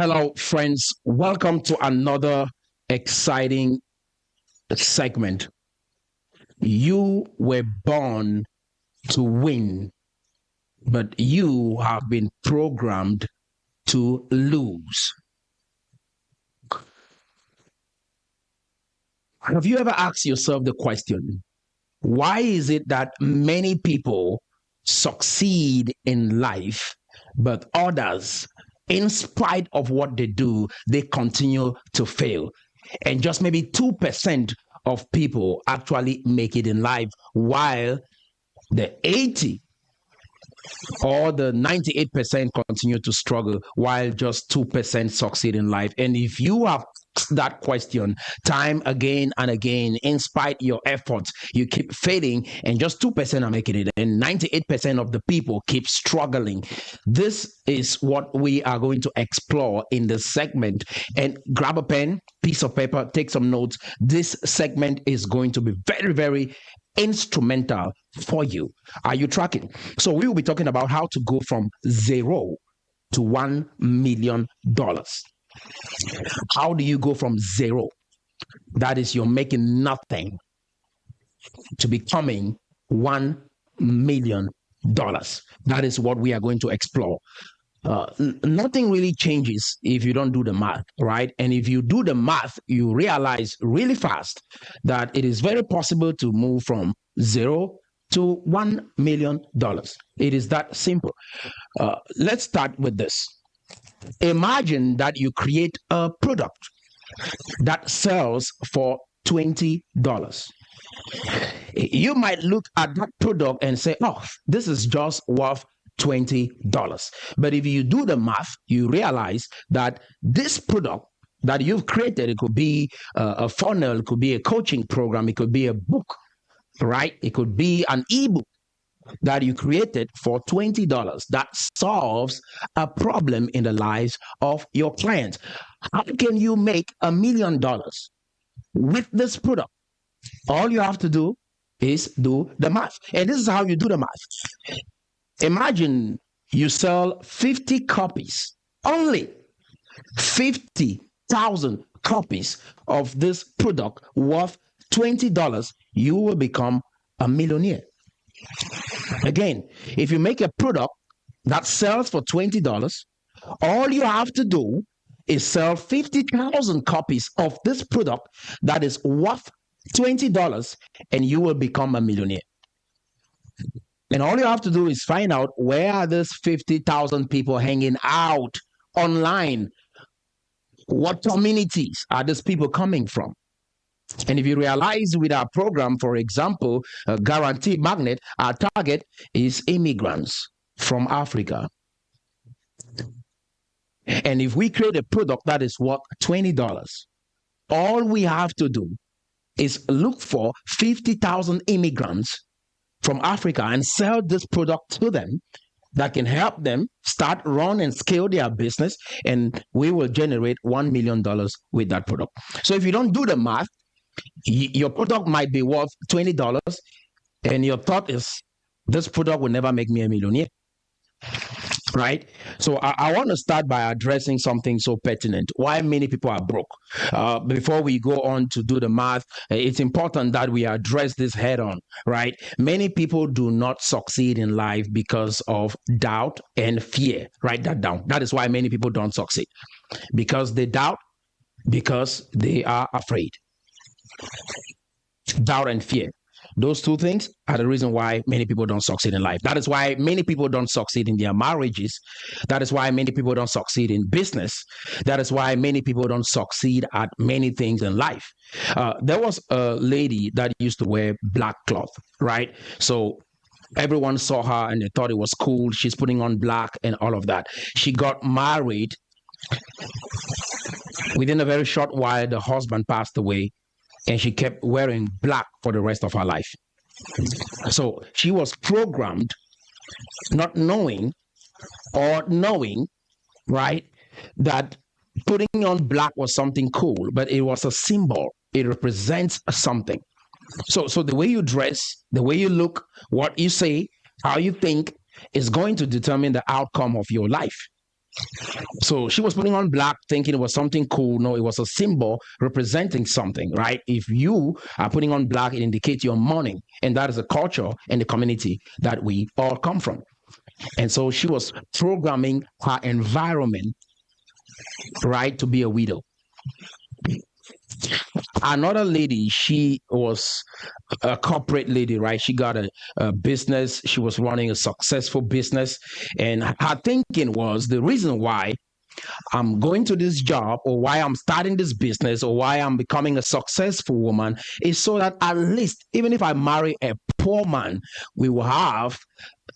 Hello, friends. Welcome to another exciting segment. You were born to win, but you have been programmed to lose. Have you ever asked yourself the question, why is it that many people succeed in life, but others, in spite of what they do, they continue to fail? And just maybe 2% of people actually make it in life, while the 80 or the 98% continue to struggle, while just 2% succeed in life. And if you have that question time again and again, in spite of your efforts, you keep failing, and just 2% are making it, and 98% of the people keep struggling. This is what we are going to explore in this segment. And grab a pen, piece of paper, take some notes. This segment is going to be very, very instrumental for you. Are you tracking? So we will be talking about how to go from zero to $1 million. How do you go from zero, that is, you're making nothing, to becoming $1 million? That is what we are going to explore. Nothing really changes if you don't do the math, right? And if you do the math, you realize really fast that it is very possible to move from zero to $1 million. It is that simple. Let's start with this. Imagine that you create a product that sells for $20. You might look at that product and say, oh, this is just worth $20. But if you do the math, you realize that this product that you've created, it could be a funnel, it could be a coaching program, it could be a book, right? It could be an ebook that you created for $20 that solves a problem in the lives of your clients. How can you make $1 million with this product? All you have to do is do the math. And this is how you do the math. Imagine you sell 50 copies, only 50,000 copies of this product worth $20. You will become a millionaire. Again, if you make a product that sells for $20, all you have to do is sell 50,000 copies of this product that is worth $20, and you will become a millionaire. And all you have to do is find out, where are these 50,000 people hanging out online? What communities are these people coming from? And if you realize with our program, for example, a guaranteed magnet, our target is immigrants from Africa. And if we create a product that is worth $20, all we have to do is look for 50,000 immigrants from Africa and sell this product to them that can help them start, run, and scale their business, and we will generate $1 million with that product. So if you don't do the math, your product might be worth $20, and your thought is, this product will never make me a millionaire, right? So I want to start by addressing something so pertinent: why many people are broke. Before we go on to do the math, it's important that we address this head on, right? Many people do not succeed in life because of doubt and fear. Write that down. That is why many people don't succeed, because they doubt, because they are afraid. Doubt and fear. Those two things are the reason why many people don't succeed in life. That is why many people don't succeed in their marriages. That is why many people don't succeed in business. That is why many people don't succeed at many things in life. There was a lady that used to wear black cloth, right? So everyone saw her and they thought it was cool. She's putting on black and all of that. She got married. Within a very short while, the husband passed away, and she kept wearing black for the rest of her life. So she was programmed, not knowing, or knowing, right, that putting on black was something cool, but it was a symbol. It represents something. So the way you dress, the way you look, what you say, how you think is going to determine the outcome of your life. So she was putting on black thinking it was something cool. No, it was a symbol representing something, right? If you are putting on black, it indicates your mourning. And that is a culture and the community that we all come from. And so she was programming her environment, right, to be a widow. Another lady, she was a corporate lady, right? She got a business. She was running a successful business. And her thinking was the reason why I'm going to this job or why I'm starting this business or why I'm becoming a successful woman is so that at least, even if I marry a poor man, we will have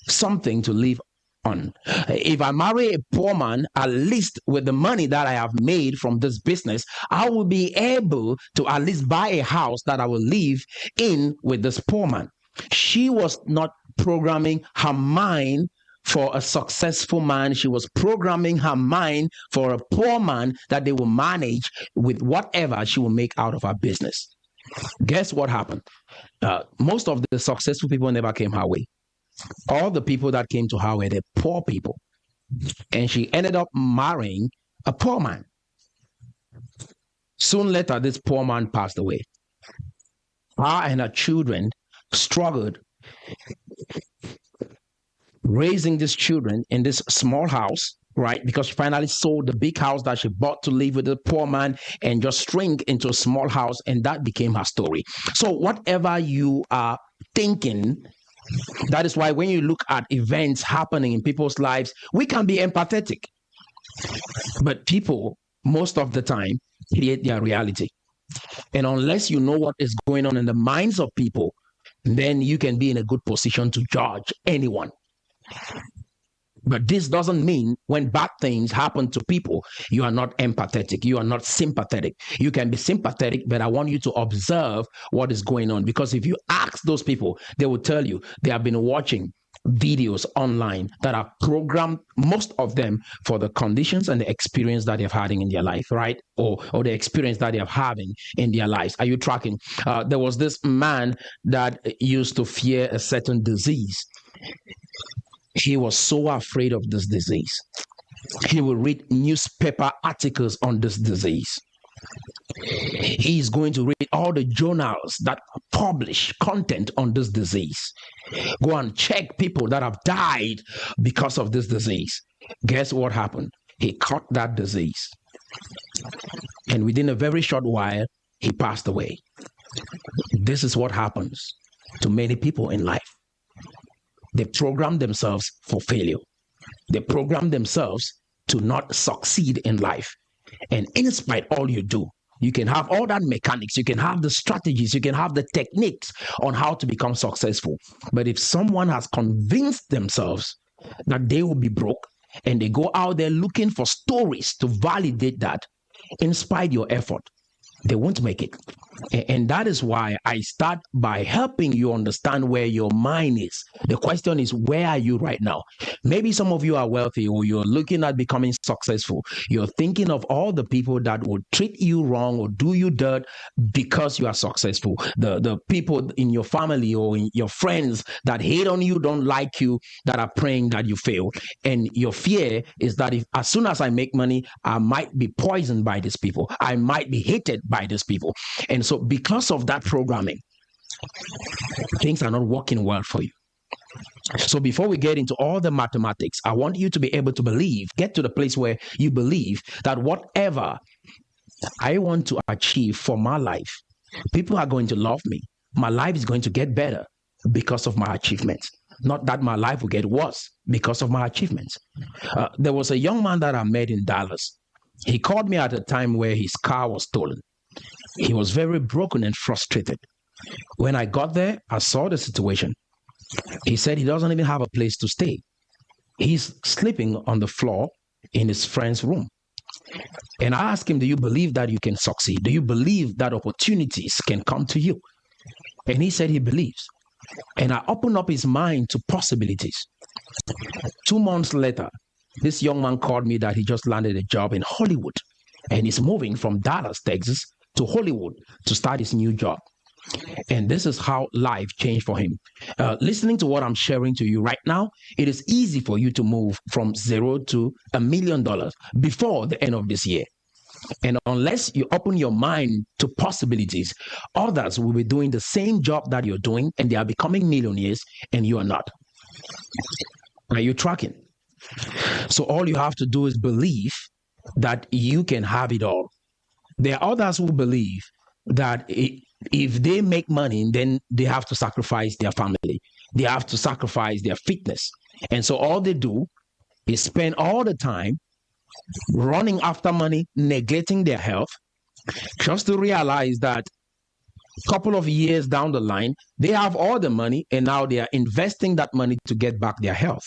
something to live on. If I marry a poor man, at least with the money that I have made from this business, I will be able to at least buy a house that I will live in with this poor man. She was not programming her mind for a successful man. She was programming her mind for a poor man that they will manage with whatever she will make out of her business. Guess what happened? Most of the successful people never came her way. All the people that came to her were the poor people. And she ended up marrying a poor man. Soon later, this poor man passed away. Her and her children struggled raising these children in this small house, right? Because she finally sold the big house that she bought to live with the poor man and just shrink into a small house. And that became her story. So whatever you are thinking, that is why when you look at events happening in people's lives, we can be empathetic. But people, most of the time, create their reality. And unless you know what is going on in the minds of people, then you can be in a good position to judge anyone. But this doesn't mean when bad things happen to people, you are not empathetic, you are not sympathetic. You can be sympathetic, but I want you to observe what is going on. Because if you ask those people, they will tell you they have been watching videos online that are programmed, most of them, for the conditions and the experience that they're having in their life, right? Or the experience that they're having in their lives. Are you tracking? There was this man that used to fear a certain disease. He was so afraid of this disease. He would read newspaper articles on this disease. He's going to read all the journals that publish content on this disease. Go and check people that have died because of this disease. Guess what happened? He caught that disease. And within a very short while, he passed away. This is what happens to many people in life. They program themselves for failure. They program themselves to not succeed in life. And in spite all you do, you can have all that mechanics, you can have the strategies, you can have the techniques on how to become successful. But if someone has convinced themselves that they will be broke and they go out there looking for stories to validate that, in spite of your effort, they won't make it. And that is why I start by helping you understand where your mind is. The question is, where are you right now? Maybe some of you are wealthy or you're looking at becoming successful. You're thinking of all the people that will treat you wrong or do you dirt because you are successful. The people in your family or in your friends that hate on you, don't like you, that are praying that you fail. And your fear is that if as soon as I make money, I might be poisoned by these people. I might be hated by these people. And so because of that programming, things are not working well for you. So before we get into all the mathematics, I want you to be able to believe, get to the place where you believe that whatever I want to achieve for my life, people are going to love me. My life is going to get better because of my achievements. Not that my life will get worse because of my achievements. There was a young man that I met in Dallas. He called me at a time where his car was stolen. He was very broken and frustrated. When I got there, I saw the situation. He said he doesn't even have a place to stay. He's sleeping on the floor in his friend's room. And I asked him, do you believe that you can succeed? Do you believe that opportunities can come to you? And he said he believes. And I opened up his mind to possibilities. 2 months later, this young man called me that he just landed a job in Hollywood. And he's moving from Dallas, Texas, to Hollywood to start his new job. And this is how life changed for him. Listening to what I'm sharing to you right now, it is easy for you to move from zero to $1 million before the end of this year. And unless you open your mind to possibilities, others will be doing the same job that you're doing and they are becoming millionaires and you are not. Are you tracking? So all you have to do is believe that you can have it all. There are others who believe that if they make money, then they have to sacrifice their family. They have to sacrifice their fitness. And so all they do is spend all the time running after money, neglecting their health, just to realize that a couple of years down the line, they have all the money and now they are investing that money to get back their health.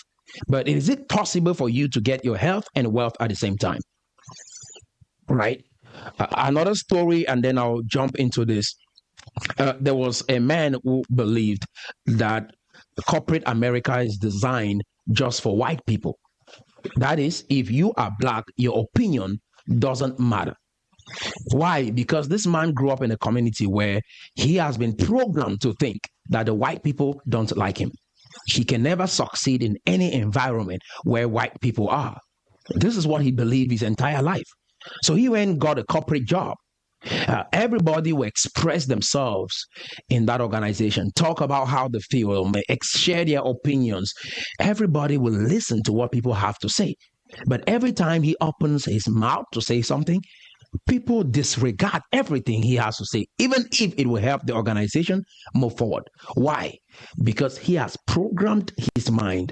But is it possible for you to get your health and wealth at the same time? Right? Another story, and then I'll jump into this. There was a man who believed that corporate America is designed just for white people. That is, if you are black, your opinion doesn't matter. Why? Because this man grew up in a community where he has been programmed to think that the white people don't like him. He can never succeed in any environment where white people are. This is what he believed his entire life. So he went and got a corporate job. Everybody will express themselves in that organization, talk about how they feel, share their opinions. Everybody will listen to what people have to say. But every time he opens his mouth to say something, people disregard everything he has to say, even if it will help the organization move forward. Why? Because he has programmed his mind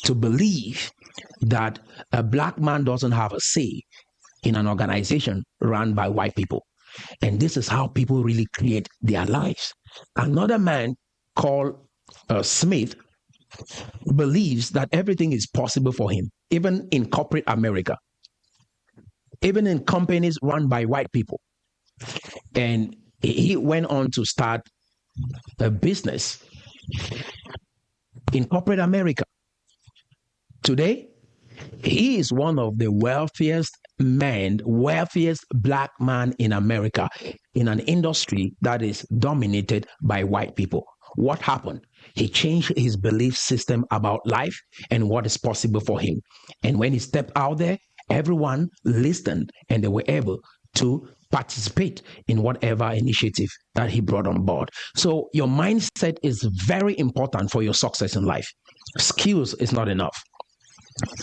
to believe that a black man doesn't have a say in an organization run by white people. And this is how people really create their lives. Another man called Smith believes that everything is possible for him, even in corporate America, even in companies run by white people. And he went on to start a business in corporate America. Today, he is one of the wealthiest black man in America in an industry that is dominated by white people. What happened? He changed his belief system about life and what is possible for him. And when he stepped out there, everyone listened and they were able to participate in whatever initiative that he brought on board. So your mindset is very important for your success in life. Skills is not enough.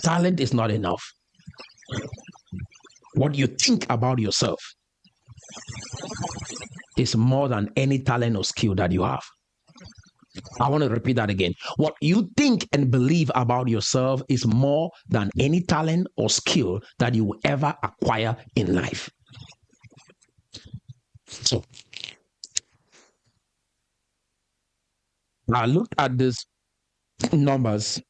Talent is not enough. What you think about yourself is more than any talent or skill that you have. I want to repeat that again. What you think and believe about yourself is more than any talent or skill that you will ever acquire in life. So, I looked at these numbers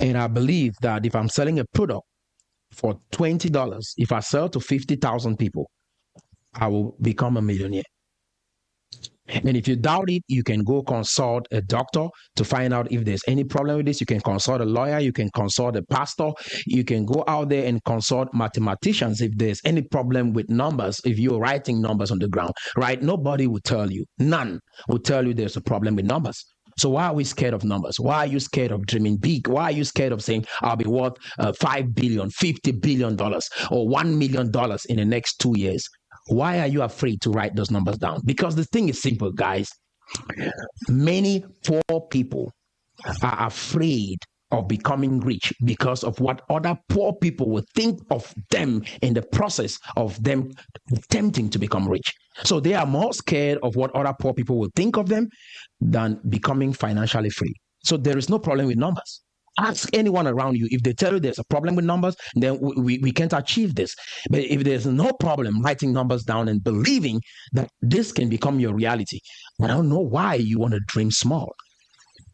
and I believe that if I'm selling a product for $20, if I sell to 50,000 people, I will become a millionaire. And if you doubt it, you can go consult a doctor to find out if there's any problem with this. You can consult a lawyer. You can consult a pastor. You can go out there and consult mathematicians if there's any problem with numbers. If you're writing numbers on the ground, right? Nobody will tell you. None will tell you there's a problem with numbers. So why are we scared of numbers? Why are you scared of dreaming big? Why are you scared of saying I'll be worth $5 billion, $50 billion, or $1 million in the next 2 years? Why are you afraid to write those numbers down? Because the thing is simple, guys. Many poor people are afraid of becoming rich because of what other poor people will think of them in the process of them attempting to become rich. So they are more scared of what other poor people will think of them than becoming financially free. So there is no problem with numbers. Ask anyone around you. If they tell you there's a problem with numbers, then we can't achieve this. But if there's no problem writing numbers down and believing that this can become your reality, I don't know why you want to dream small.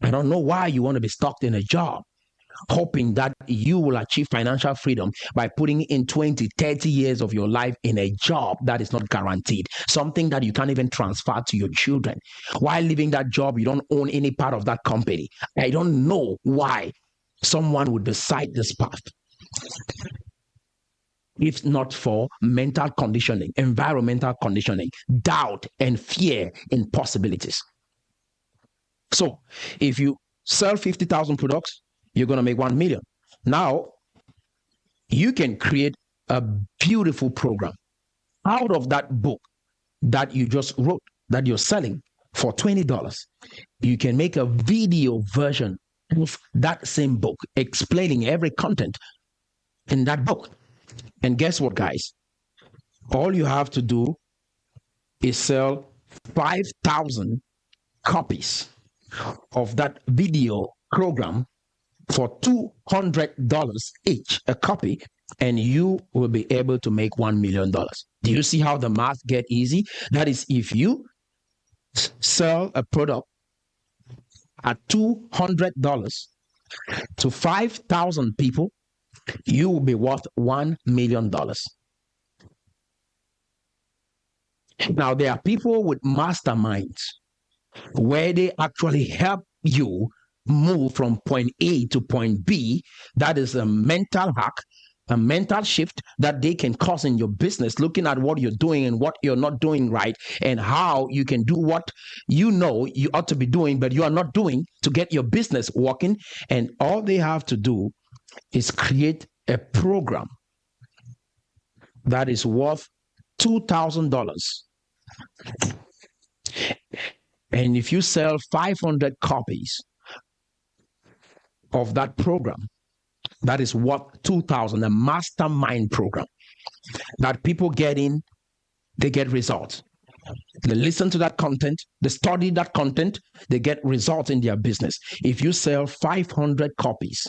I don't know why you want to be stuck in a job, hoping that you will achieve financial freedom by putting in 20, 30 years of your life in a job that is not guaranteed, something that you can't even transfer to your children. While leaving that job, you don't own any part of that company. I don't know why someone would decide this path. if not for mental conditioning, environmental conditioning, doubt, and fear in possibilities. So if you sell 50,000 products, you're going to make 1 million. Now, you can create a beautiful program out of that book that you just wrote, that you're selling for $20. You can make a video version of that same book explaining every content in that book. And guess what, guys? All you have to do is sell 5,000 copies of that video program for $200 each a copy, and you will be able to make $1 million. Do you see how the math get easy? That is, if you sell a product at $200 to 5,000 people, you will be worth $1 million. Now, there are people with masterminds where they actually help you move from point A to point B. That is a mental hack, a mental shift that they can cause in your business, looking at what you're doing and what you're not doing right, and how you can do what you know you ought to be doing, but you are not doing to get your business working. And all they have to do is create a program that is worth $2,000. And if you sell 500 copies of that program, that is worth $2,000, a mastermind program that people get in, they get results. They listen to that content, they study that content, they get results in their business. If you sell 500 copies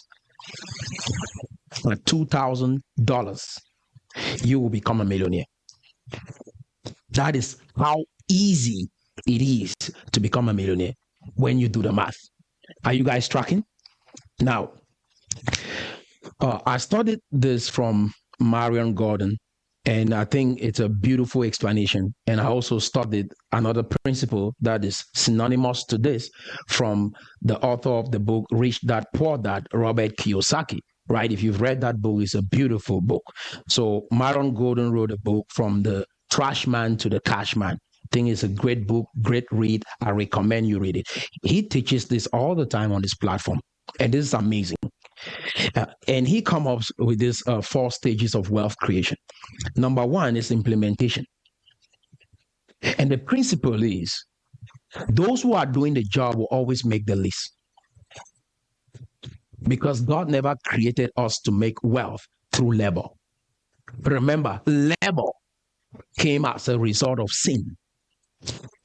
at $2,000, you will become a millionaire. That is how easy it is to become a millionaire when you do the math. Are you guys tracking? Now, I studied this from Marion Gordon, and I think it's a beautiful explanation. And I also studied another principle that is synonymous to this from the author of the book, Rich Dad Poor Dad, Robert Kiyosaki. Right? If you've read that book, it's a beautiful book. So Marion Gordon wrote a book, From the Trash Man to the Cash Man. I think it's a great book, great read. I recommend you read it. He teaches this all the time on this platform, and this is amazing. And he comes up with these 4 stages of wealth creation. Number 1 is implementation. And the principle is, those who are doing the job will always make the list. Because God never created us to make wealth through labor. Remember, labor came as a result of sin.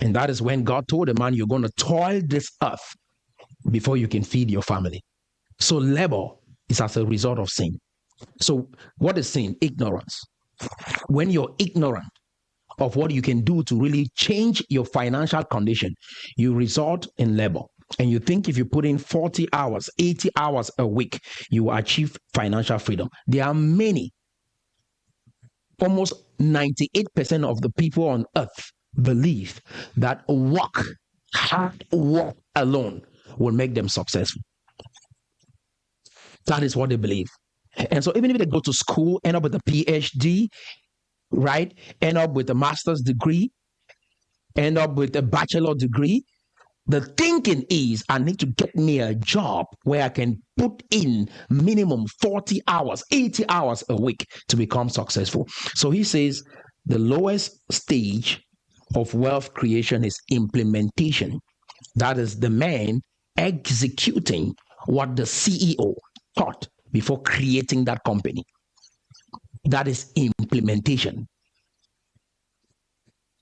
And that is when God told the man, you're going to toil this earth before you can feed your family. So labor is as a result of sin. So what is sin? Ignorance. When you're ignorant of what you can do to really change your financial condition, you result in labor. And you think if you put in 40 hours, 80 hours a week, you will achieve financial freedom. There are many, almost 98% of the people on earth believe that hard work alone will make them successful. That is what they believe. And so even if they go to school, end up with a PhD, right? End up with a master's degree, end up with a bachelor degree, the thinking is, I need to get me a job where I can put in minimum 40 hours, 80 hours a week to become successful. So he says the lowest stage of wealth creation is implementation. That is the man executing what the CEO taught before creating that company. That is implementation.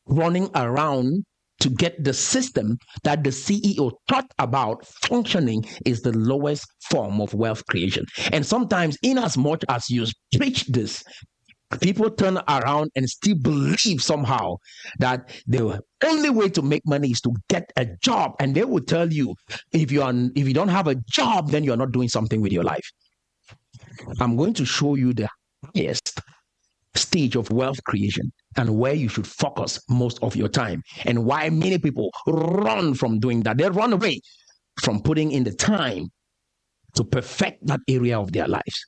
Running around to get the system that the CEO taught about functioning is the lowest form of wealth creation. And sometimes, in as much as you preach this, people turn around and still believe somehow that the only way to make money is to get a job. And they will tell you, if you don't have a job, then you're not doing something with your life. I'm going to show you the highest stage of wealth creation and where you should focus most of your time, and why many people run from doing that. They run away from putting in the time to perfect that area of their lives.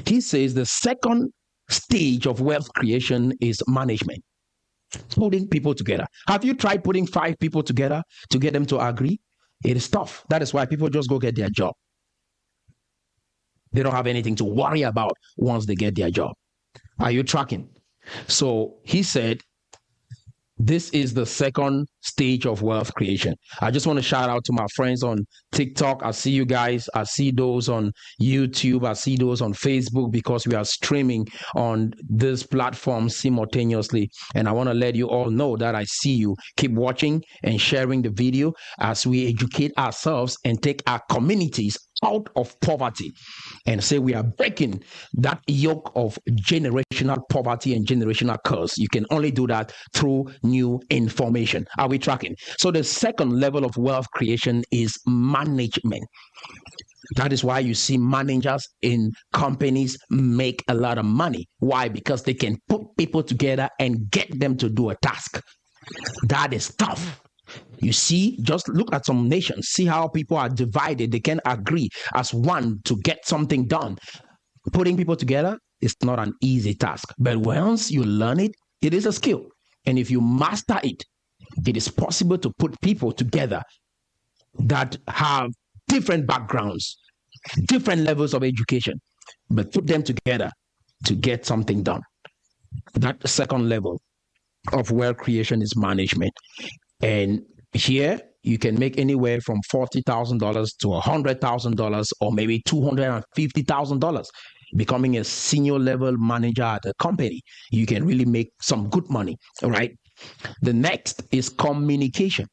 He says the second stage of wealth creation is management. Putting people together. Have you tried putting 5 people together to get them to agree? It is tough. That is why people just go get their job. They don't have anything to worry about once they get their job. Are you tracking? So he said, this is the second stage of wealth creation. I just want to shout out to my friends on TikTok. I see you guys. I see those on YouTube. I see those on Facebook, because we are streaming on this platform simultaneously. And I want to let you all know that I see you. Keep watching and sharing the video as we educate ourselves and take our communities out of poverty, and say we are breaking that yoke of generational poverty and generational curse. You can only do that through new information. Are we tracking? So the second level of wealth creation is management. That is why you see managers in companies make a lot of money. Why? Because they can put people together and get them to do a task. That is tough. You see, just look at some nations, see how people are divided. They can agree as one to get something done. Putting people together is not an easy task, but once you learn it, it is a skill. And if you master it, it is possible to put people together that have different backgrounds, different levels of education, but put them together to get something done. That second level of wealth creation is management. And here you can make anywhere from $40,000 to $100,000 or maybe $250,000. Becoming a senior level manager at a company, you can really make some good money. All right. The next is communication.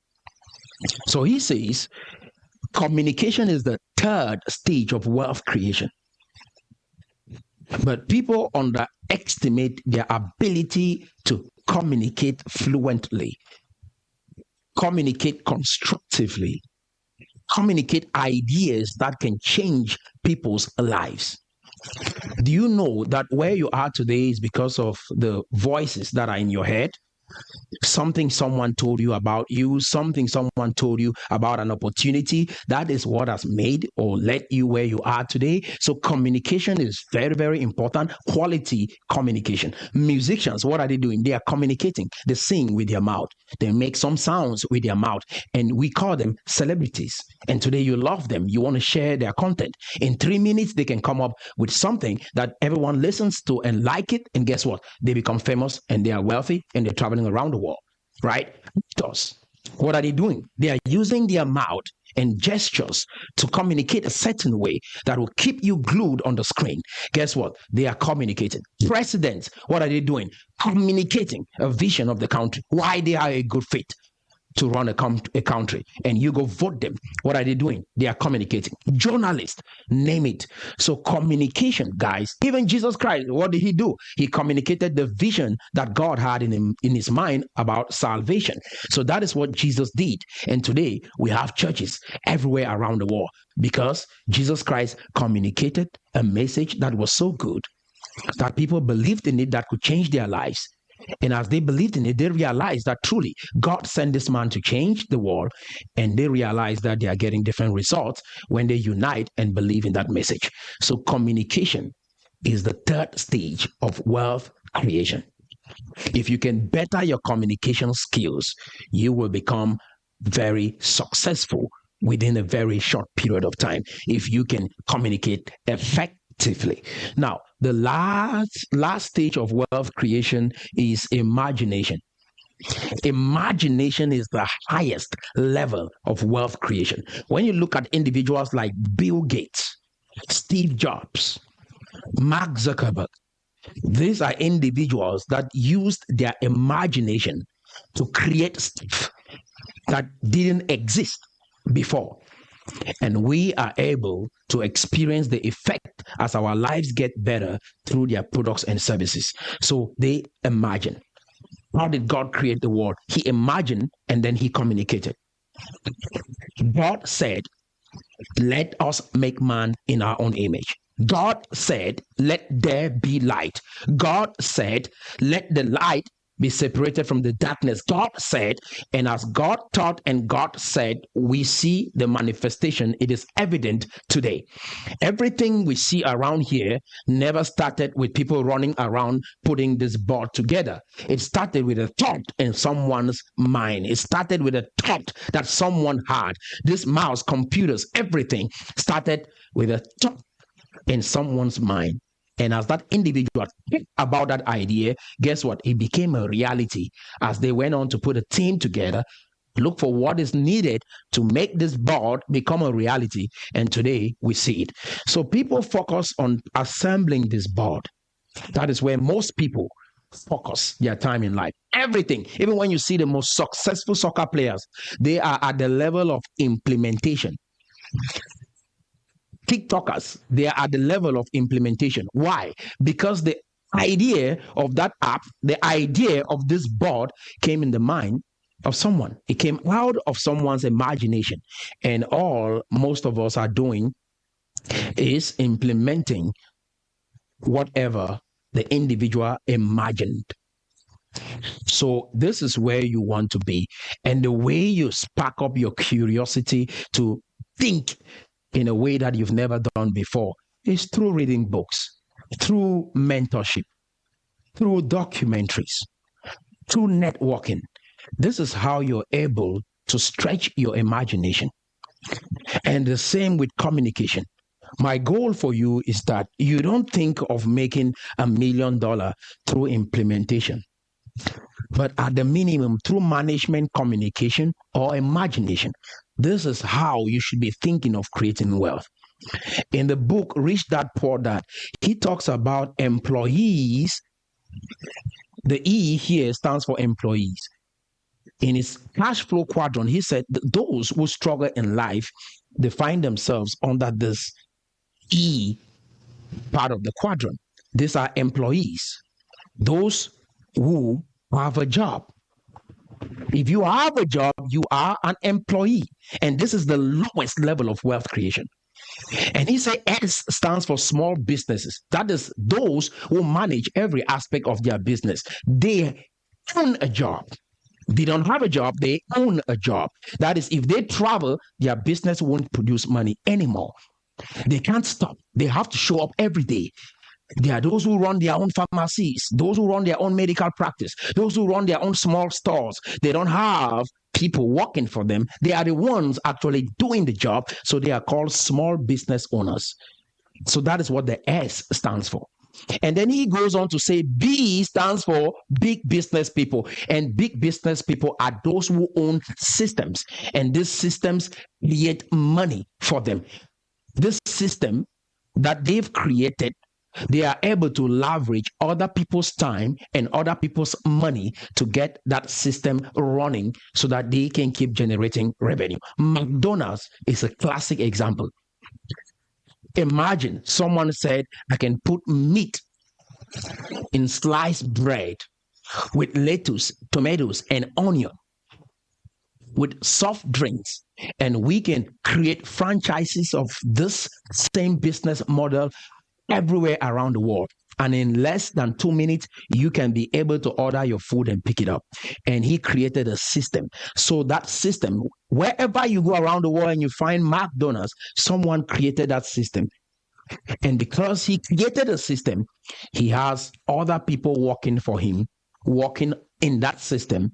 So he says communication is the third stage of wealth creation. But people underestimate their ability to communicate fluently, communicate constructively, communicate ideas that can change people's lives. Do you know that where you are today is because of the voices that are in your head? Something someone told you about you, something someone told you about an opportunity, that is what has made or led you where you are today. So communication is very, very important. Quality communication. Musicians, what are they doing? They are communicating. They sing with their mouth. They make some sounds with their mouth, and we call them celebrities. And today you love them. You want to share their content. In 3 minutes, they can come up with something that everyone listens to and like it. And guess what? They become famous and they are wealthy and they're traveling around the world, right? What are they doing? They are using their mouth and gestures to communicate a certain way that will keep you glued on the screen. Guess what? They are communicating. Presidents, what are they doing? Communicating a vision of the country, why they are a good fit to run a country, and you go vote them. What are they doing? They are communicating. Journalists, name it. So communication, guys. Even Jesus Christ, what did he do? He communicated the vision that God had in his mind about salvation. So that is what Jesus did. And today we have churches everywhere around the world because Jesus Christ communicated a message that was so good that people believed in it, that could change their lives. And as they believed in it, they realized that truly God sent this man to change the world. And they realized that they are getting different results when they unite and believe in that message. So communication is the third stage of wealth creation. If you can better your communication skills, you will become very successful within a very short period of time if you can communicate effectively. Now, the last stage of wealth creation is imagination. Imagination is the highest level of wealth creation. When you look at individuals like Bill Gates, Steve Jobs, Mark Zuckerberg, these are individuals that used their imagination to create stuff that didn't exist before. And we are able to experience the effect as our lives get better through their products and services. So they imagine. How did God create the world? He imagined and then he communicated. God said, let us make man in our own image. God said, let there be light. God said, let the light be separated from the darkness. God said, and as God taught and God said, we see the manifestation. It is evident today. Everything we see around here never started with people running around putting this board together. It started with a thought in someone's mind. It started with a thought that someone had. This mouse, computers, everything started with a thought in someone's mind. And as that individual think about that idea, guess what? It became a reality. As they went on to put a team together, look for what is needed to make this board become a reality. And today we see it. So people focus on assembling this board. That is where most people focus their time in life. Everything, even when you see the most successful soccer players, they are at the level of implementation. TikTokers, they are at the level of implementation. Why? Because the idea of that app, the idea of this board came in the mind of someone. It came out of someone's imagination. And all most of us are doing is implementing whatever the individual imagined. So this is where you want to be. And the way you spark up your curiosity to think in a way that you've never done before is through reading books, through mentorship, through documentaries, through networking. This is how you're able to stretch your imagination. And the same with communication. My goal for you is that you don't think of making $1 million through implementation, but at the minimum through management, communication, or imagination. This is how you should be thinking of creating wealth. In the book, Rich Dad Poor Dad, he talks about employees. The E here stands for employees. In his cash flow quadrant, he said those who struggle in life, they find themselves under this E part of the quadrant. These are employees, those who have a job. If you have a job, you are an employee. And this is the lowest level of wealth creation. And he said S stands for small businesses. That is those who manage every aspect of their business. They own a job. They don't have a job, they own a job. That is, if they travel, their business won't produce money anymore. They can't stop. They have to show up every day. There are those who run their own pharmacies, those who run their own medical practice, those who run their own small stores. They don't have people working for them. They are the ones actually doing the job. So they are called small business owners. So that is what the S stands for. And then he goes on to say B stands for big business people. And big business people are those who own systems. And these systems create money for them. This system that they've created, they are able to leverage other people's time and other people's money to get that system running so that they can keep generating revenue. McDonald's is a classic example. Imagine someone said, I can put meat in sliced bread with lettuce, tomatoes, and onion, with soft drinks, and we can create franchises of this same business model everywhere around the world. And in less than 2 minutes, you can be able to order your food and pick it up. And he created a system. So that system, wherever you go around the world and you find McDonald's, someone created that system. And because he created a system, he has other people working for him, working in that system.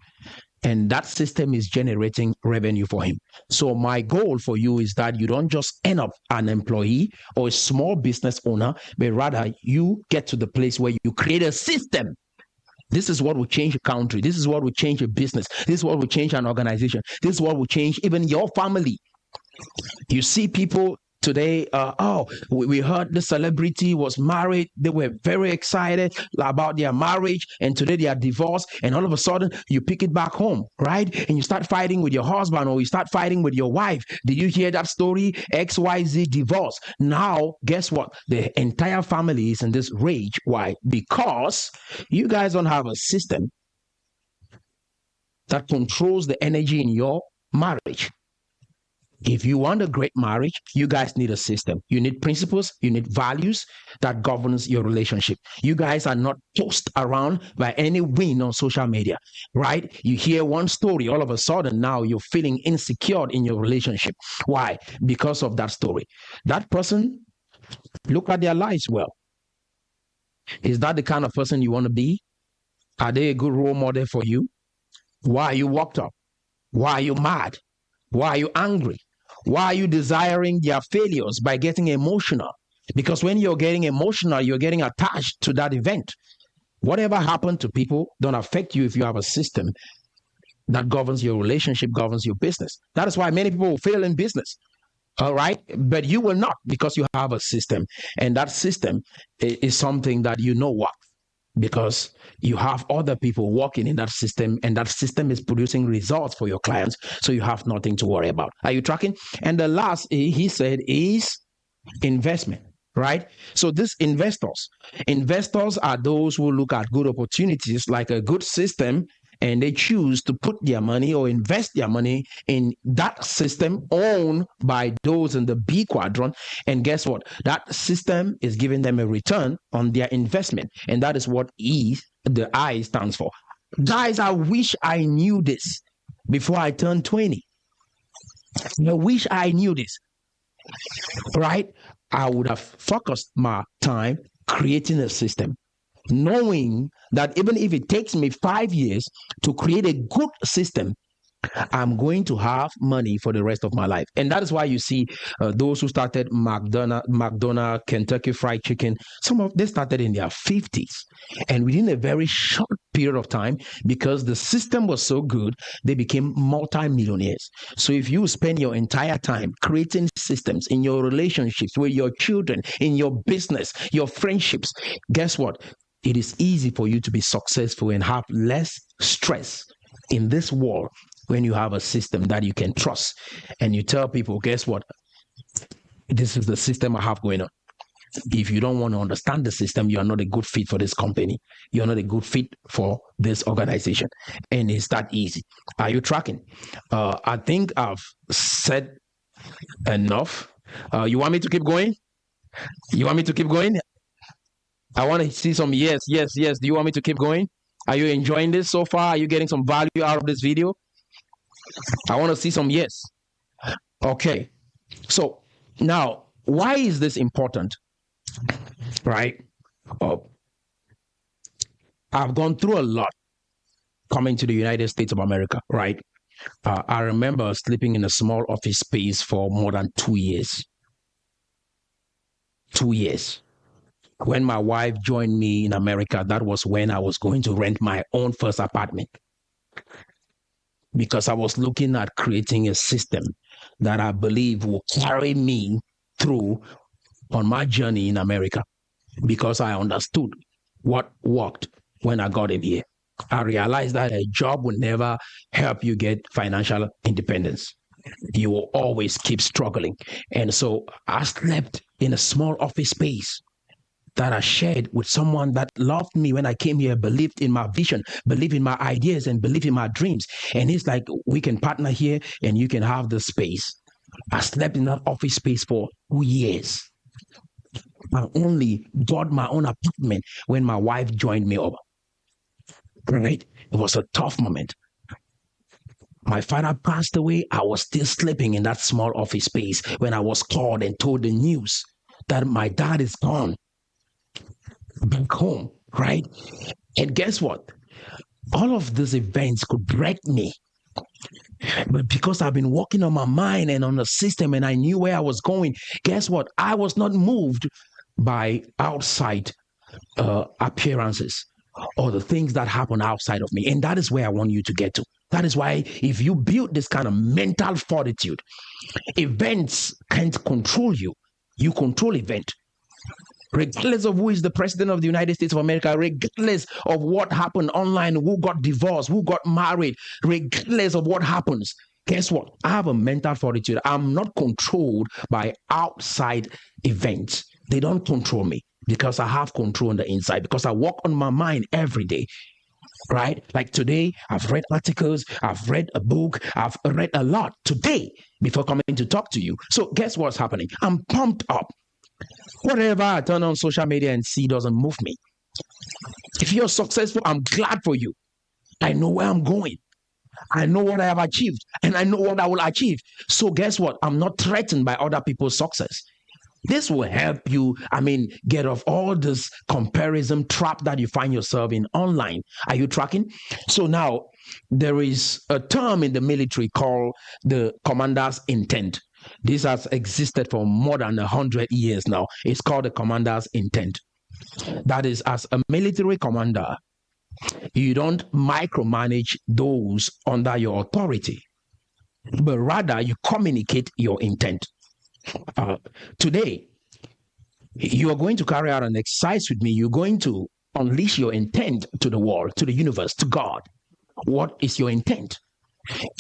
And that system is generating revenue for him. So my goal for you is that you don't just end up an employee or a small business owner, but rather you get to the place where you create a system. This is what will change a country. This is what will change a business. This is what will change an organization. This is what will change even your family. You see people today, we heard the celebrity was married. They were very excited about their marriage, and today they are divorced, and all of a sudden you pick it back home, right? And you start fighting with your husband, or you start fighting with your wife. Did you hear that story? XYZ divorce. Now, guess what? The entire family is in this rage. Why? Because you guys don't have a system that controls the energy in your marriage. If you want a great marriage, you guys need a system. You need principles, you need values that governs your relationship. You guys are not tossed around by any wind on social media, right? You hear one story, all of a sudden now you're feeling insecure in your relationship. Why? Because of that story. That person, look at their lives well. Is that the kind of person you want to be? Are they a good role model for you? Why are you worked up? Why are you mad? Why are you angry? Why are you desiring their failures by getting emotional? Because when you're getting emotional, you're getting attached to that event. Whatever happened to people don't affect you if you have a system that governs your relationship, governs your business. That is why many people will fail in business. All right. But you will not, because you have a system. And that system is something that you know what. Because you have other people working in that system, and that system is producing results for your clients, so you have nothing to worry about. Are you tracking? And the last, he said, is investment, right? So these investors are those who look at good opportunities like a good system, and they choose to put their money or invest their money in that system owned by those in the B quadrant. And guess what? That system is giving them a return on their investment. And that is what the I stands for. Guys, I wish I knew this before I turned 20. I wish I knew this, right? I would have focused my time creating a system, knowing that even if it takes me 5 years to create a good system, I'm going to have money for the rest of my life. And that is why you see those who started McDonald's, Kentucky Fried Chicken, they started in their 50s. And within a very short period of time, because the system was so good, they became multi-millionaires. So if you spend your entire time creating systems in your relationships with your children, in your business, your friendships, guess what? It is easy for you to be successful and have less stress in this world when you have a system that you can trust. And you tell people, guess what? This is the system I have going on. If you don't want to understand the system, you are not a good fit for this company. You're not a good fit for this organization. And it's that easy. Are you tracking? I think I've said enough. You want me to keep going? You want me to keep going? I want to see some yes. Do you want me to keep going? Are you enjoying this so far? Are you getting some value out of this video? I want to see some yes. Okay. So now, why is this important? Right? I've gone through a lot coming to the United States of America, right? I remember sleeping in a small office space for more than 2 years. 2 years. When my wife joined me in America, that was when I was going to rent my own first apartment, because I was looking at creating a system that I believe will carry me through on my journey in America, because I understood what worked when I got in here. I realized that a job will never help you get financial independence. You will always keep struggling. And so I slept in a small office space that I shared with someone that loved me when I came here, believed in my vision, believed in my ideas, and believed in my dreams. And he's like, we can partner here and you can have the space. I slept in that office space for 2 years. I only got my own apartment when my wife joined me over. Right? It was a tough moment. My father passed away. I was still sleeping in that small office space when I was called and told the news that my dad is gone back home, right? And guess what? All of these events could break me. But because I've been working on my mind and on the system, and I knew where I was going, guess what? I was not moved by outside appearances or the things that happen outside of me. And that is where I want you to get to. That is why if you build this kind of mental fortitude, events can't control you. You control event. Regardless of who is the president of the United States of America, regardless of what happened online, who got divorced, who got married, regardless of what happens, guess what? I have a mental fortitude. I'm not controlled by outside events. They don't control me because I have control on the inside, because I work on my mind every day. right? Like today, I've read articles, I've read a book, I've read a lot today before coming to talk to you. So guess what's happening? I'm pumped up. Whatever I turn on social media and see doesn't move me. If you're successful, I'm glad for you. I know where I'm going. I know what I have achieved, and I know what I will achieve. So guess what? I'm not threatened by other people's success. This will help you, get off all this comparison trap that you find yourself in online. Are you tracking? So now there is a term in the military called the commander's intent. This has existed for more than 100 years now. It's called the commander's intent. That is, as a military commander, you don't micromanage those under your authority, but rather you communicate your intent. Today, you are going to carry out an exercise with me. You're going to unleash your intent to the world, to the universe, to God. What is your intent?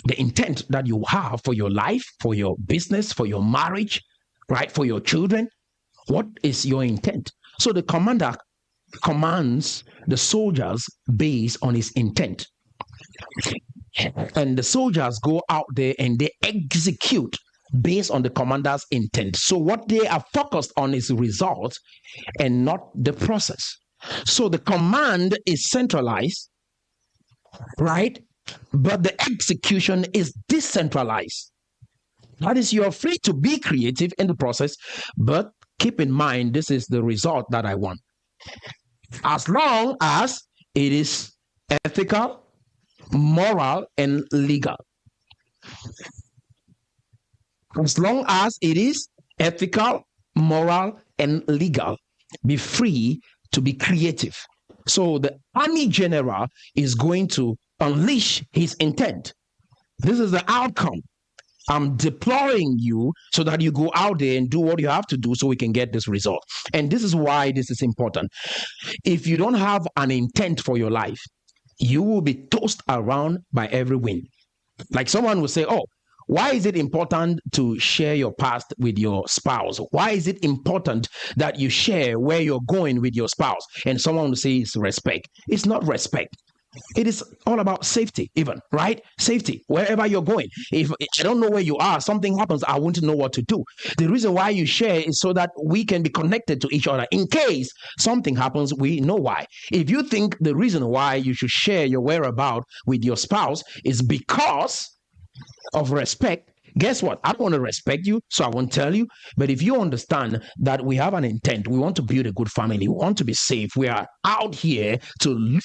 The intent that you have for your life, for your business, for your marriage, right? For your children. What is your intent? So the commander commands the soldiers based on his intent. And the soldiers go out there and they execute based on the commander's intent. So what they are focused on is results and not the process. So the command is centralized, right? But the execution is decentralized. That is, you're free to be creative in the process, but keep in mind, this is the result that I want. As long as it is ethical, moral, and legal. As long as it is ethical, moral, and legal, be free to be creative. So the army general is going to unleash his intent. This is the outcome. I'm deploying you so that you go out there and do what you have to do so we can get this result. And this is why this is important. If you don't have an intent for your life, you will be tossed around by every wind. Like someone will say, oh, why is it important to share your past with your spouse? Why is it important that you share where you're going with your spouse? And someone will say it's respect. It's not respect. It is all about safety, even, right? Safety, wherever you're going. If I don't know where you are, something happens, I want to know what to do. The reason why you share is so that we can be connected to each other. In case something happens, we know why. If you think the reason why you should share your whereabouts with your spouse is because of respect, guess what? I don't want to respect you, so I won't tell you. But if you understand that we have an intent, we want to build a good family, we want to be safe, we are out here to look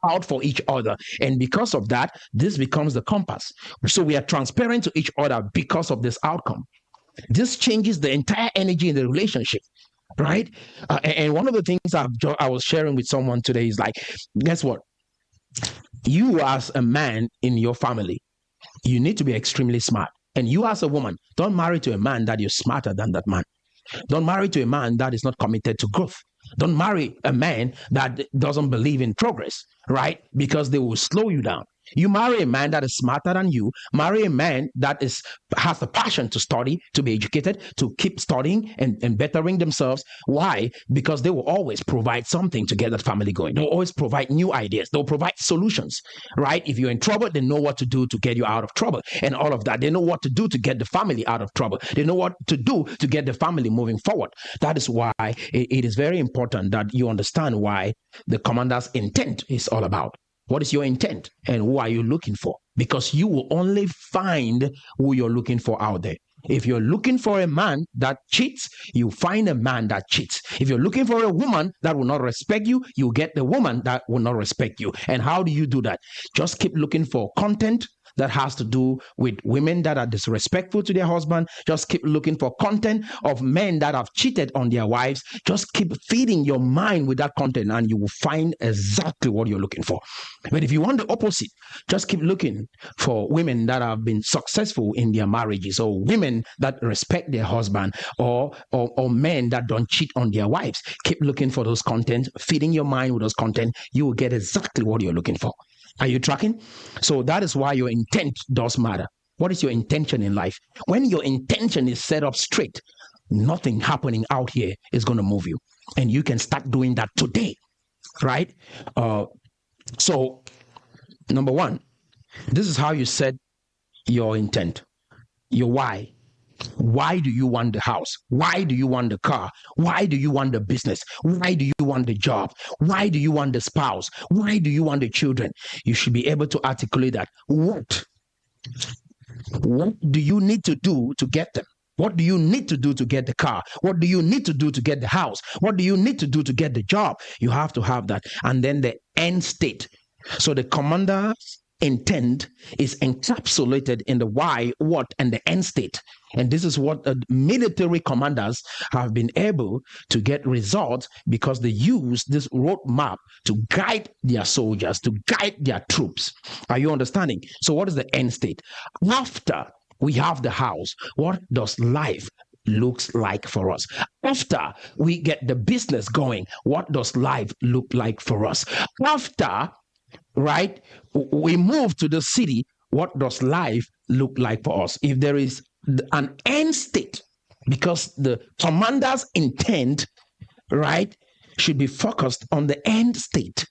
out for each other, and because of that, this becomes the compass. So we are transparent to each other because of this outcome. This changes the entire energy in the relationship, right? And one of the things I was sharing with someone today is like, guess what? You as a man in your family, you need to be extremely smart. And you as a woman, don't marry to a man that is smarter than that man. Don't marry to a man that is not committed to growth. Don't marry a man that doesn't believe in progress, right? Because they will slow you down. You marry a man that is smarter than you. Marry a man that has the passion to study, to be educated, to keep studying and bettering themselves. Why? Because they will always provide something to get that family going. They'll always provide new ideas. They'll provide solutions, right? If you're in trouble, they know what to do to get you out of trouble and all of that. They know what to do to get the family out of trouble. They know what to do to get the family moving forward. That is why it is very important that you understand why the commander's intent is all about. What is your intent and who are you looking for? Because you will only find who you're looking for out there. If you're looking for a man that cheats, you find a man that cheats. If you're looking for a woman that will not respect you, you get the woman that will not respect you. And how do you do that? Just keep looking for content that has to do with women that are disrespectful to their husband. Just keep looking for content of men that have cheated on their wives. Just keep feeding your mind with that content and you will find exactly what you're looking for. But if you want the opposite, just keep looking for women that have been successful in their marriages, or women that respect their husband, or men that don't cheat on their wives. Keep looking for those content, feeding your mind with those content. You will get exactly what you're looking for. Are you tracking? So that is why your intent does matter. What is your intention in life? When your intention is set up straight, nothing happening out here is going to move you. And you can start doing that today, right? So Number one, this is how you set your intent, your why. Why do you want the house? Why do you want the car? Why do you want the business? Why do you want the job? Why do you want the spouse? Why do you want the children? You should be able to articulate that. What do you need to do to get them? What do you need to do to get the car? What do you need to do to get the house? What do you need to do to get the job? You have to have that. And then the end state. So the commander's intent is encapsulated in the why, what, and the end state. And this is what military commanders have been able to get results because they use this roadmap to guide their soldiers, to guide their troops. Are you understanding? So what is the end state? After we have the house, what does life looks like for us? After we get the business going, what does life look like for us? After, right, we move to the city, what does life look like for us? If there is an end state, because the commander's intent, right, should be focused on the end state.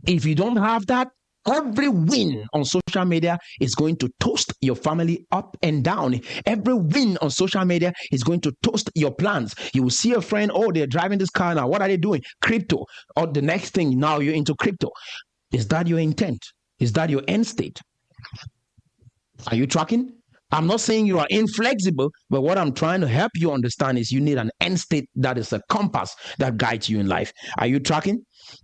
If you don't have that, every win on social media is going to toast your family up and down. Every win on social media is going to toast your plans. You will see a friend, oh, they're driving this car now. What are they doing? Crypto. Or the next thing, now you're into crypto. Is that your intent? Is that your end state? Are you tracking? I'm not saying you are inflexible, but what I'm trying to help you understand is you need an end state that is a compass that guides you in life. Are you tracking?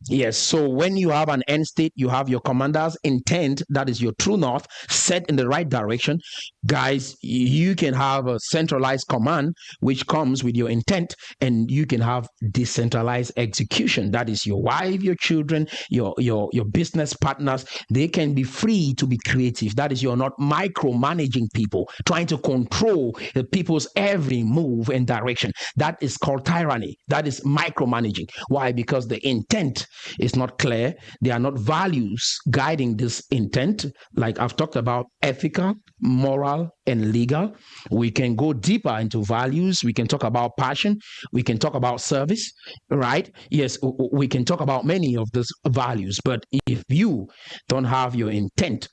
Yes. So when you have an end state, you have your commander's intent, that is your true north, set in the right direction. Guys, you can have a centralized command, which comes with your intent, and you can have decentralized execution. That is your wife, your children, your business partners. They can be free to be creative. That is, you're not micromanaging people, trying to control the people's every move and direction. That is called tyranny. That is micromanaging. Why? Because the intent is not clear. There are not values guiding this intent. Like I've talked about, ethical, moral, and legal. We can go deeper into values. We can talk about passion. We can talk about service, right? Yes, we can talk about many of those values. But if you don't have your intent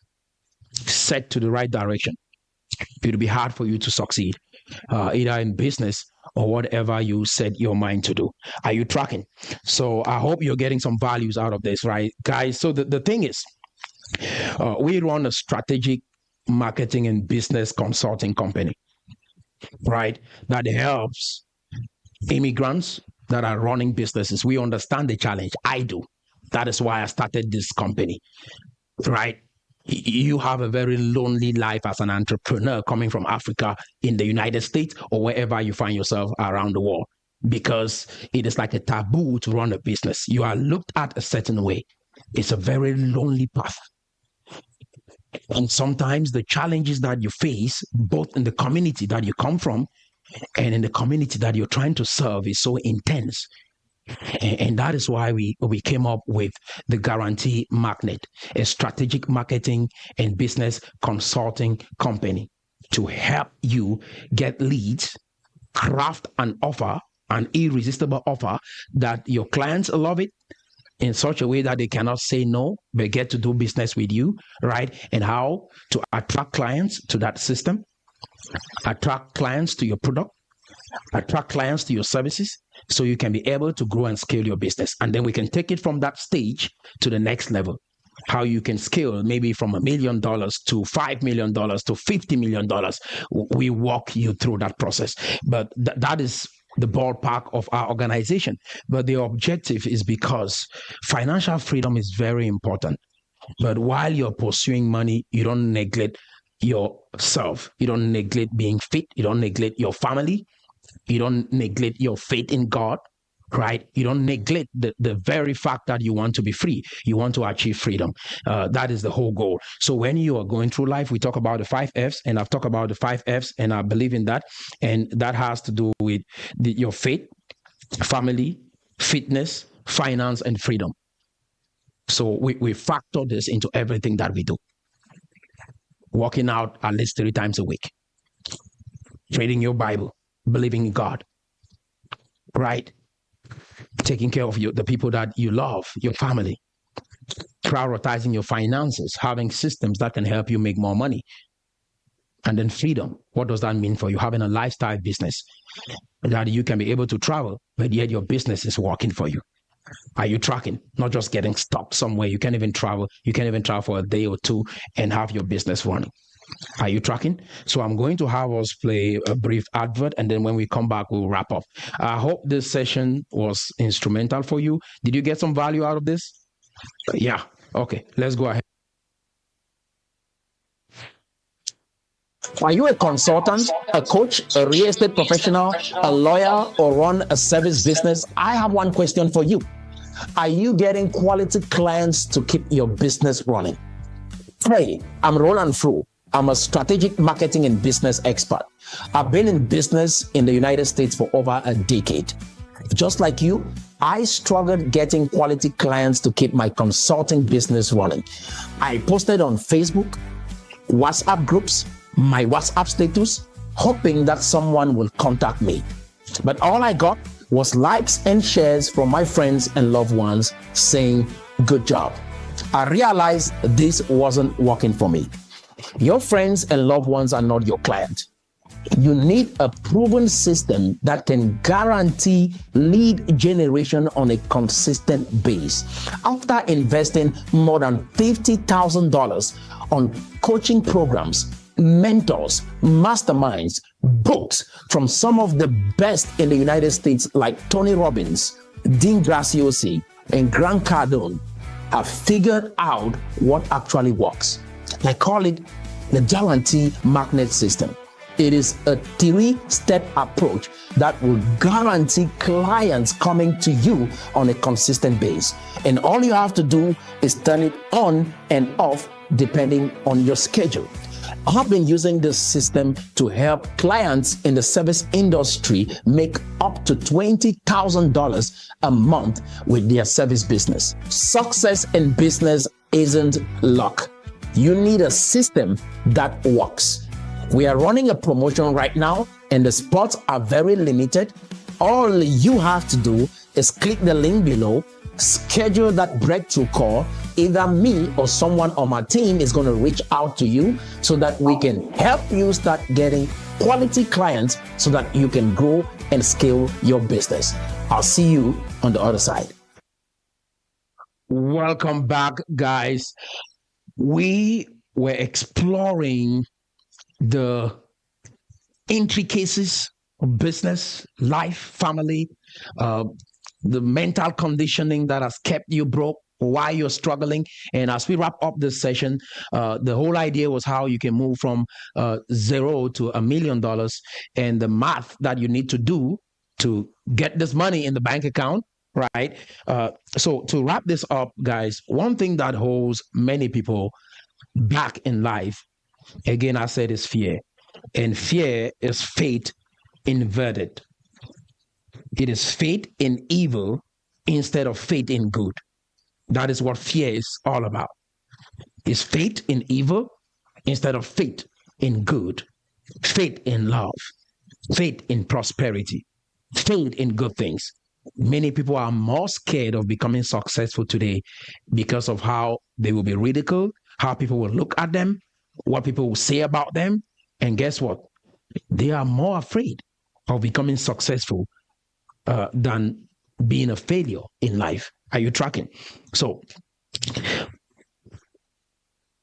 set to the right direction, it'll be hard for you to succeed, either in business or whatever you set your mind to do. Are you tracking? So I hope you're getting some values out of this, right, guys? So the thing is, we run a strategic marketing and business consulting company, right, that helps immigrants that are running businesses. We understand the challenge. I do. That is why I started this company, right? You have a very lonely life as an entrepreneur coming from Africa in the United States or wherever you find yourself around the world, because it is like a taboo to run a business. You are looked at a certain way. It's a very lonely path. And sometimes the challenges that you face, both in the community that you come from and in the community that you're trying to serve, is so intense. And that is why we came up with the Guarantee Magnet, a strategic marketing and business consulting company to help you get leads, craft an offer, an irresistible offer that your clients love it in such a way that they cannot say no, but get to do business with you, right? And how to attract clients to that system, attract clients to your product, attract clients to your services, so you can be able to grow and scale your business. And then we can take it from that stage to the next level. How you can scale maybe from $1 million to $5 million to $50 million. We walk you through that process. But that is the ballpark of our organization. But the objective is because financial freedom is very important. But while you're pursuing money, you don't neglect yourself. You don't neglect being fit. You don't neglect your family. You don't neglect your faith in God, right? You don't neglect the very fact that you want to be free. You want to achieve freedom. That is the whole goal. So when you are going through life, we talk about the 5 Fs, and I've talked about the 5 Fs, and I believe in that. And that has to do with your faith, family, fitness, finance, and freedom. So we factor this into everything that we do. Working out at least 3 times a week, reading your Bible, believing in God, right? Taking care of the people that you love, your family, prioritizing your finances, having systems that can help you make more money. And then freedom. What does that mean for you? Having a lifestyle business that you can be able to travel, but yet your business is working for you. Are you tracking? Not just getting stuck somewhere. You can't even travel. You can't even travel for a day or two and have your business running. Are you tracking? So I'm going to have us play a brief advert, and then when we come back, we'll wrap up. I hope this session was instrumental for you. Did you get some value out of this? Yeah. Okay, let's go ahead. Are you a consultant, a coach, a real estate professional, a lawyer, or run a service business? I have one question for you. Are you getting quality clients to keep your business running? Hey, I'm Roland. I'm a strategic marketing and business expert. I've been in business in the United States for over a decade. Just like you, I struggled getting quality clients to keep my consulting business running. I posted on Facebook, WhatsApp groups, my WhatsApp status, hoping that someone will contact me. But all I got was likes and shares from my friends and loved ones saying, good job. I realized this wasn't working for me. Your friends and loved ones are not your client. You need a proven system that can guarantee lead generation on a consistent base. After investing more than $50,000 on coaching programs, mentors, masterminds, books from some of the best in the United States like Tony Robbins, Dean Graziosi, and Grant Cardone, have figured out what actually works. I call it the guarantee magnet system. It is a 3-step approach that will guarantee clients coming to you on a consistent base. And all you have to do is turn it on and off depending on your schedule. I've been using this system to help clients in the service industry make up to $20,000 a month with their service business. Success in business isn't luck. You need a system that works. We are running a promotion right now, and the spots are very limited. All you have to do is click the link below, schedule that breakthrough call. Either me or someone on my team is going to reach out to you so that we can help you start getting quality clients so that you can grow and scale your business. I'll see you on the other side. Welcome back, guys. We were exploring the intricacies of business, life, family, the mental conditioning that has kept you broke, why you're struggling. And as we wrap up this session, the whole idea was how you can move from $0 to $1 million, and the math that you need to do to get this money in the bank account, right? So to wrap this up, guys, one thing that holds many people back in life, again, I said, is fear. And fear is faith inverted. It is faith in evil instead of faith in good. That is what fear is all about. It's faith in evil instead of faith in good. Faith in love. Faith in prosperity. Faith in good things. Many people are more scared of becoming successful today because of how they will be ridiculed, how people will look at them, what people will say about them. And guess what? They are more afraid of becoming successful than being a failure in life. Are you tracking? So,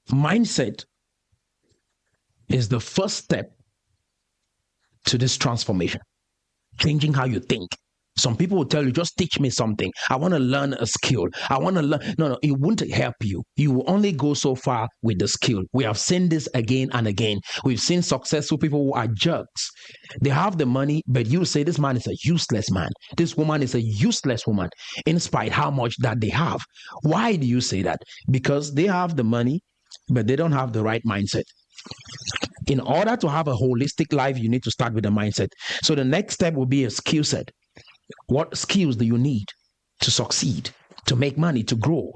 mindset is the first step to this transformation. Changing how you think. Some people will tell you, just teach me something. I want to learn a skill. I want to learn. No, it won't help you. You will only go so far with the skill. We have seen this again and again. We've seen successful people who are jerks. They have the money, but you say this man is a useless man. This woman is a useless woman, in spite how much that they have. Why do you say that? Because they have the money, but they don't have the right mindset. In order to have a holistic life, you need to start with the mindset. So the next step will be a skill set. What skills do you need to succeed, to make money, to grow,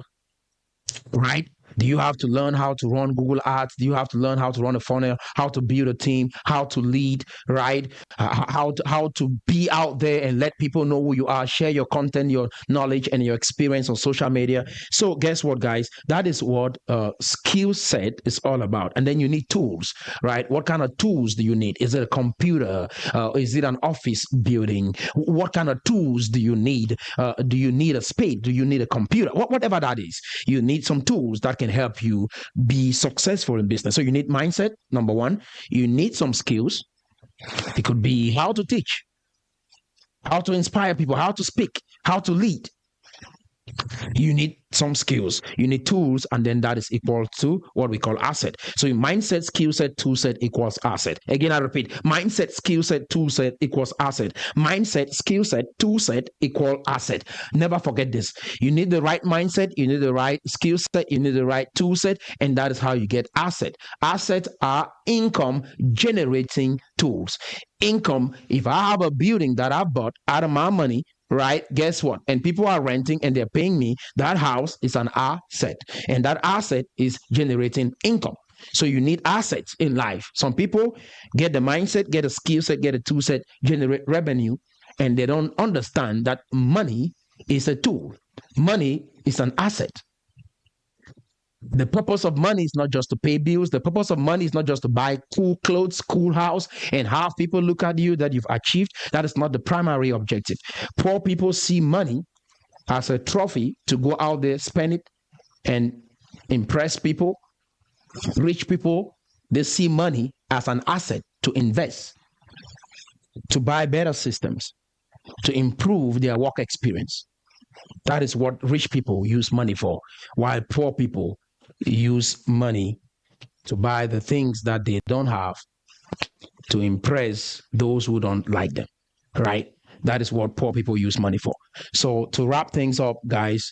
right? Do you have to learn how to run Google Ads? Do you have to learn how to run a funnel, how to build a team, how to lead, right? How to be out there and let people know who you are, share your content, your knowledge, and your experience on social media. So guess what, guys? That is what skill set is all about. And then you need tools, right? What kind of tools do you need? Is it a computer? Is it an office building? What kind of tools do you need? Do you need a spade? Do you need a computer? Whatever that is, you need some tools that can help you be successful in business. So you need mindset, number one. You need some skills. It could be how to teach, how to inspire people, how to speak, how to lead. You need some skills, you need tools, and then that is equal to what we call asset. So your mindset, skill set, tool set equals asset. Again, I repeat, mindset, skill set, tool set equals asset. Mindset, skill set, tool set equal asset. Never forget this. You need the right mindset, you need the right skill set, you need the right tool set, and that is how you get asset. Assets are income generating tools. Income, if I have a building that I bought out of my money, right? Guess what? And people are renting and they're paying me. That house is an asset, and that asset is generating income. So you need assets in life. Some people get the mindset, get a skill set, get a tool set, generate revenue, and they don't understand that money is a tool. Money is an asset. The purpose of money is not just to pay bills. The purpose of money is not just to buy cool clothes, cool house, and have people look at you that you've achieved. That is not the primary objective. Poor people see money as a trophy to go out there, spend it, and impress people. Rich people, they see money as an asset to invest, to buy better systems, to improve their work experience. That is what rich people use money for, while poor people use money to buy the things that they don't have, to impress those who don't like them, right? That is what poor people use money for. So to wrap things up, guys,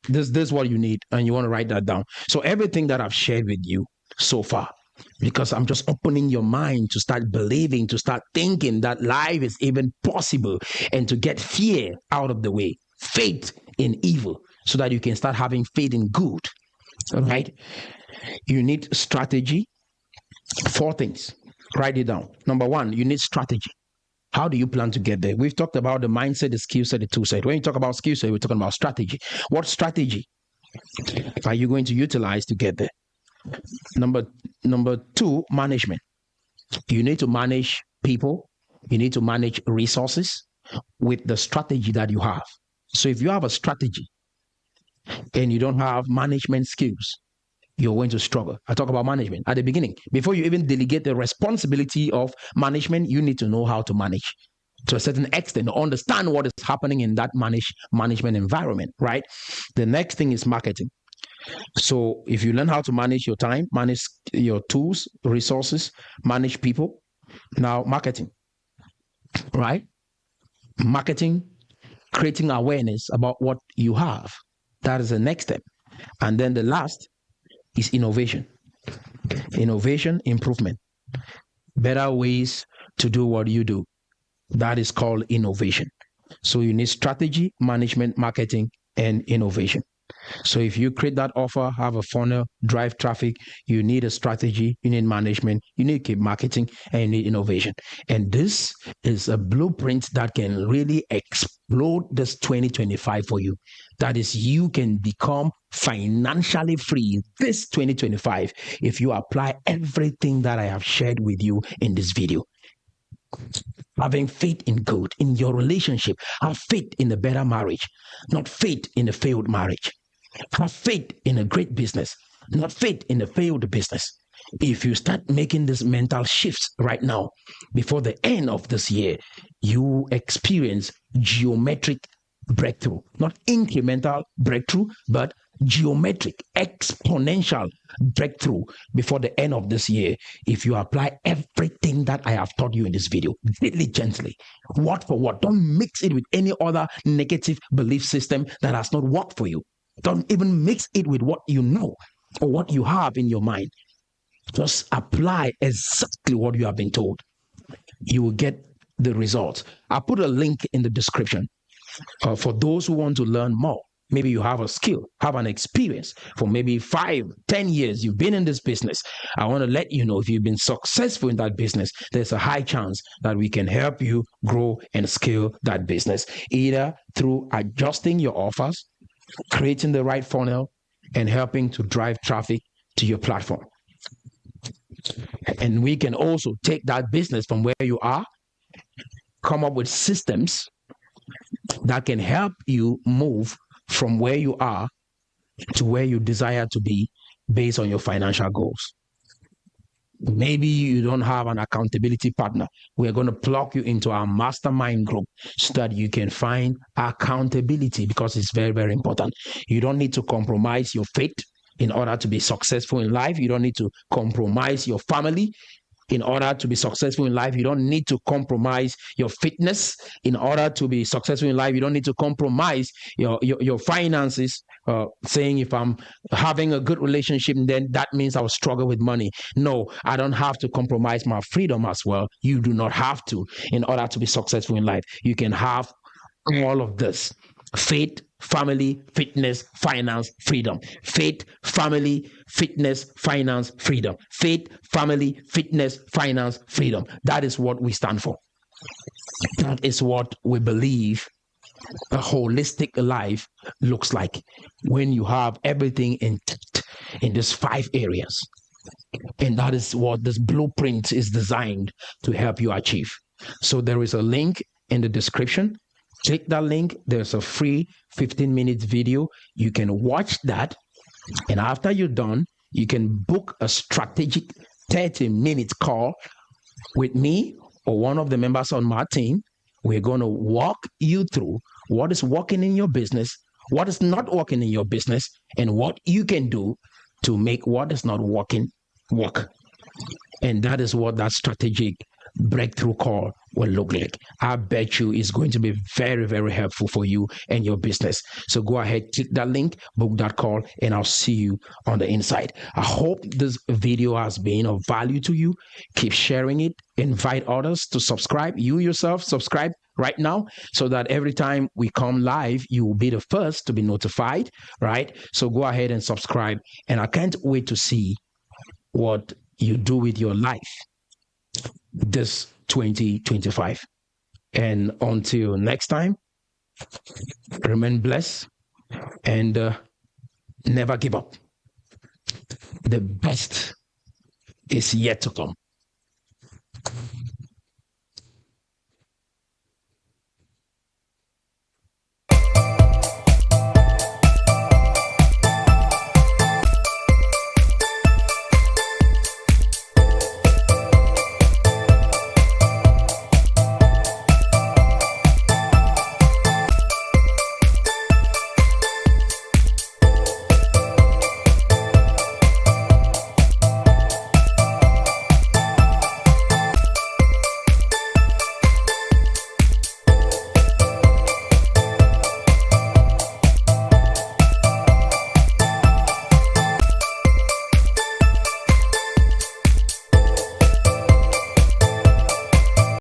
this is what you need, and you want to write that down. So everything that I've shared with you so far, because I'm just opening your mind to start believing, to start thinking that life is even possible, and to get fear out of the way, faith in evil, so that you can start having faith in good. All right? You need strategy. 4 things. Write it down. Number 1, you need strategy. How do you plan to get there? We've talked about the mindset, the skill set, the tool set. When you talk about skill set, we're talking about strategy. What strategy are you going to utilize to get there? Number 2, management. You need to manage people. You need to manage resources with the strategy that you have. So if you have a strategy and you don't have management skills, you're going to struggle. I talk about management at the beginning. Before you even delegate the responsibility of management, you need to know how to manage to a certain extent, understand what is happening in that management environment, right? The next thing is marketing. So if you learn how to manage your time, manage your tools, resources, manage people, now marketing, right? Marketing, creating awareness about what you have. That is the next step. And then the last is innovation. Innovation, improvement. Better ways to do what you do. That is called innovation. So you need strategy, management, marketing, and innovation. So if you create that offer, have a funnel, drive traffic, you need a strategy, you need management, you need to keep marketing, and you need innovation. And this is a blueprint that can really explode this 2025 for you. That is, you can become financially free this 2025 if you apply everything that I have shared with you in this video. Having faith in God, in your relationship. Have faith in a better marriage, not faith in a failed marriage. Have faith in a great business, not faith in a failed business. If you start making these mental shifts right now, before the end of this year, you experience geometric breakthrough, not incremental breakthrough, but geometric, exponential breakthrough before the end of this year. If you apply everything that I have taught you in this video diligently, word for word, don't mix it with any other negative belief system that has not worked for you. Don't even mix it with what you know or what you have in your mind. Just apply exactly what you have been told. You will get the results. I'll put a link in the description for those who want to learn more. Maybe you have a skill, have an experience for maybe 5, 10 years. You've been in this business. I want to let you know if you've been successful in that business, there's a high chance that we can help you grow and scale that business, either through adjusting your offers, creating the right funnel, and helping to drive traffic to your platform. And we can also take that business from where you are, come up with systems that can help you move from where you are to where you desire to be based on your financial goals. Maybe you don't have an accountability partner. We're going to plug you into our mastermind group so that you can find accountability, because it's very, very important. You don't need to compromise your faith in order to be successful in life. You don't need to compromise your family in order to be successful in life. You don't need to compromise your fitness in order to be successful in life. You don't need to compromise your finances, saying if I'm having a good relationship, then that means I'll struggle with money. No, I don't have to compromise my freedom as well. You do not have to in order to be successful in life. You can have all of this: faith, family, fitness, finance, freedom. Faith, family, fitness, finance, freedom. Faith, family, fitness, finance, freedom. That is what we stand for. That is what we believe a holistic life looks like, when you have everything intact in these 5 areas. And that is what this blueprint is designed to help you achieve. So there is a link in the description. Click that link. There's a free 15-minute video. You can watch that. And after you're done, you can book a strategic 30-minute call with me or one of the members on my team. We're going to walk you through what is working in your business, what is not working in your business, and what you can do to make what is not working work. And that is what that strategic breakthrough call will look like. I bet you it's going to be very, very helpful for you and your business. So go ahead, click that link, book that call, and I'll see you on the inside. I hope this video has been of value to you. Keep sharing it. Invite others to subscribe. You yourself subscribe right now, so that every time we come live, you will be the first to be notified, right? So go ahead and subscribe. And I can't wait to see what you do with your life this 2025. And until next time, remain blessed and never give up. The best is yet to come.